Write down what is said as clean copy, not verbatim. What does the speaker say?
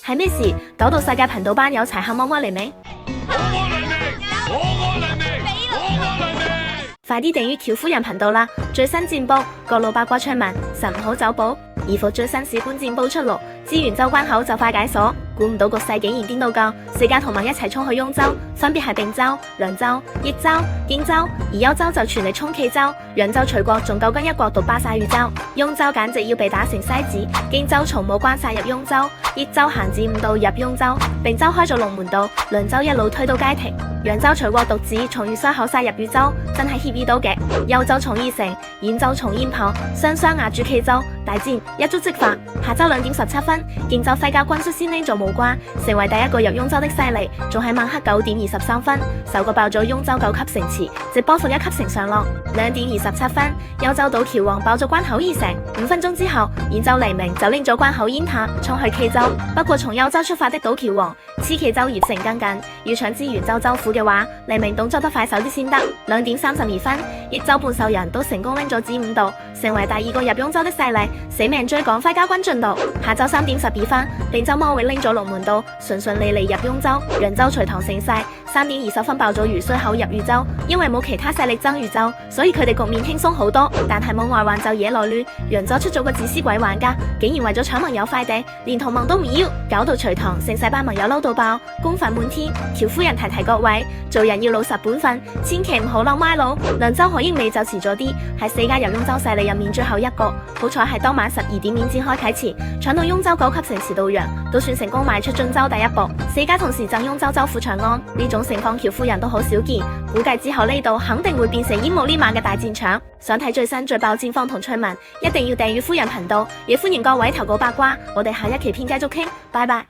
係咩事？搞到世界頻道班友齊喊乜嚟未？快啲訂閱喬夫人頻道啦！最新戰報、各路八卦趣聞、神唔好走寶，而伏最新史觀戰報出爐，資源州關口就快解鎖。估唔到局勢竟然顛到咁，四家同盟一齊衝去雍州，分別係并州、涼州、益州、荊州，而幽州就全力衝冀州，揚州隨國仲夠跟一國獨霸晒渝州，雍州簡直要被打成篩子，荊州從武關殺入雍州，益州閒置5道入雍州，并州開咗龍門道，涼州一路推到街亭，揚州隨國獨子從渝西口殺入渝州，真係協議到嘅。幽州從義城，兗州從燕跑，雙雙壓住冀州，大戰一觸即發。下周2點17分，荊州西家軍率先拎咗武關，成為第一個入雍州的勢力，仲喺晚黑9點23分，首個爆咗雍州9級城池，直波伏1級城上落。2點27分，幽州島橋王爆咗關口義城，5分鐘之後，兗州黎明就拎咗關口煙塔，衝去冀州。不過從幽州出發的島橋王，黐冀州葉城更近，要搶支援州州府嘅話，黎明動作得快手啲先得。2點32分，益州半獸人都成功拎咗子午道，成為第2個入雍州的勢力，死命追趕徽家軍進度。下周3點12分，并州魔域拎咗龍門道，順利利入雍州，揚州隨唐盛世。3點20分爆咗渝西口入渝州，因為冇其他勢力爭渝州，所以佢哋局面輕鬆好多。但係冇外患就惹來亂，揚州出咗個自私鬼玩家，竟然為咗搶盟友塊地，連同盟都唔要，搞到隨唐盛世班盟友嬲到爆，公憤滿天。喬夫人提各位，做人要老實本分，千祈唔好嬲歪佬。涼州可英美就遲咗啲，係4家入雍州勢力入面最後一個，好彩係當晚12點免戰開啟前，搶到雍州9級城池到陽，都算成功邁出進州第一步。4家同時爭雍州州府長安，呢種情況喬夫人都好少見，估計之後呢度肯定會變成煙霧呢晚嘅大戰場。想睇最新最爆戰況同趣聞，一定要訂閱夫人頻道，也歡迎各位投稿八卦，我哋下一期片繼續傾，拜拜。